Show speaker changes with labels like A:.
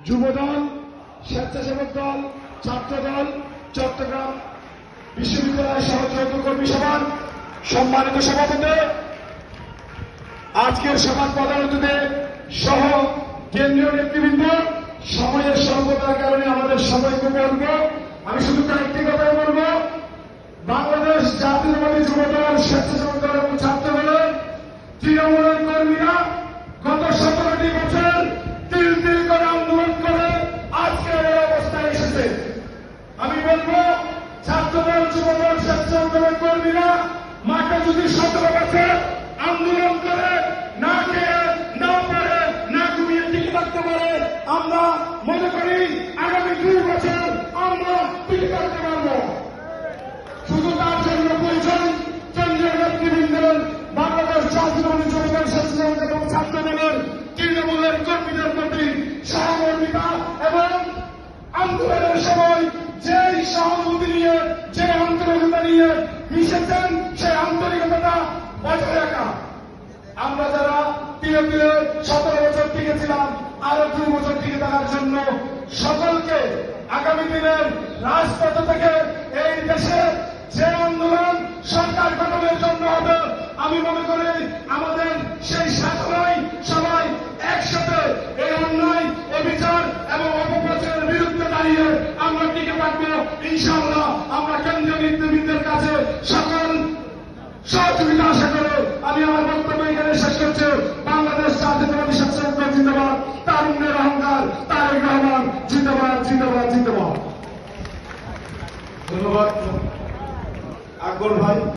A: যুবদল, স্বেচ্ছাসেবক দল, ছাত্র দল, চট্টগ্রাম বিশ্ববিদ্যালয় সহযোগী কর্মী সভার সম্মানিত সভাপতি, আজকের সভার প্রধান অতিথি সহ কেন্দ্রীয় নেতৃবৃন্দ, সময়ের স্বল্পতার কারণে আমাদের সময়কে বলব, আমি শুধু কয়েকটি কথা বলব। বাংলাদেশ জাতীয়তাবাদী যুবদল, স্বেচ্ছাসেবক দল এবং ছাত্র দলের তৃণমূলের কর্মীরা গত 17টি বছর তিল তিল করে আন্দোলন করে আজকের এই অবস্থায় এসেছে। আমি বলবো ছাত্রদল, যুবদল, স্বেচ্ছাসেবক দলের কর্মীরা মাঠে যদি 17 বছর আন্দোলন করে না খেয়ে না পারে না ঘুমিয়ে টিকে থাকতে পারে, আমরা মনে করি আগামী 2 বছর আমরা টিকে থাকতে পারবো। শুধু তার জন্য প্রয়োজন কেন্দ্রীয় নেতৃবৃন্দের, বাংলাদেশ জাতীয়তাবাদী যুবদল, স্বেচ্ছাসেবক এবং ছাত্র দলের তৃণমূলের কর্মীদের প্রতি সহমর্মিতা এবং আন্দোলনের সময় যেই সহানুভূতি নিয়ে, যে আন্তরিকতা নিয়ে মিশেছেন, সেই আন্তরিকতাটা বজায় রাখা। আমরা যারা তিলে তিলে 17 বছর টিকেছিলাম, আরো 2 বছর টিকে থাকার জন্য সকলকে আগামী দিনের রাজপথ থেকে এই দেশে যে আন্দোলন সরকার গঠনের জন্য হবে, আমি মনে করি আমাদের সেই সাধনায় সবাই একসাথে এই অন্যায়, অবিচার এবং অপপ্রচারের বিরুদ্ধে দাঁড়িয়ে আমরা টিকে থাকবো। ইনশাআল্লাহ আমরা কেন্দ্রীয় নেতৃবৃন্দের কাছে সকল সহযোগিতা আশা করে আমি আমার বক্তব্য এখানে শেষ করছি। বাংলাদেশ জাতীয়তাবাদী স্বেচ্ছাসেবক দল জিন্দাবাদ, তারুণ্যের অহংকার তারেক রহমান জিন্দাবাদ, জিন্দাবাদ, জিন্দাবাদ।
B: ধন্যবাদ আকবর ভাই।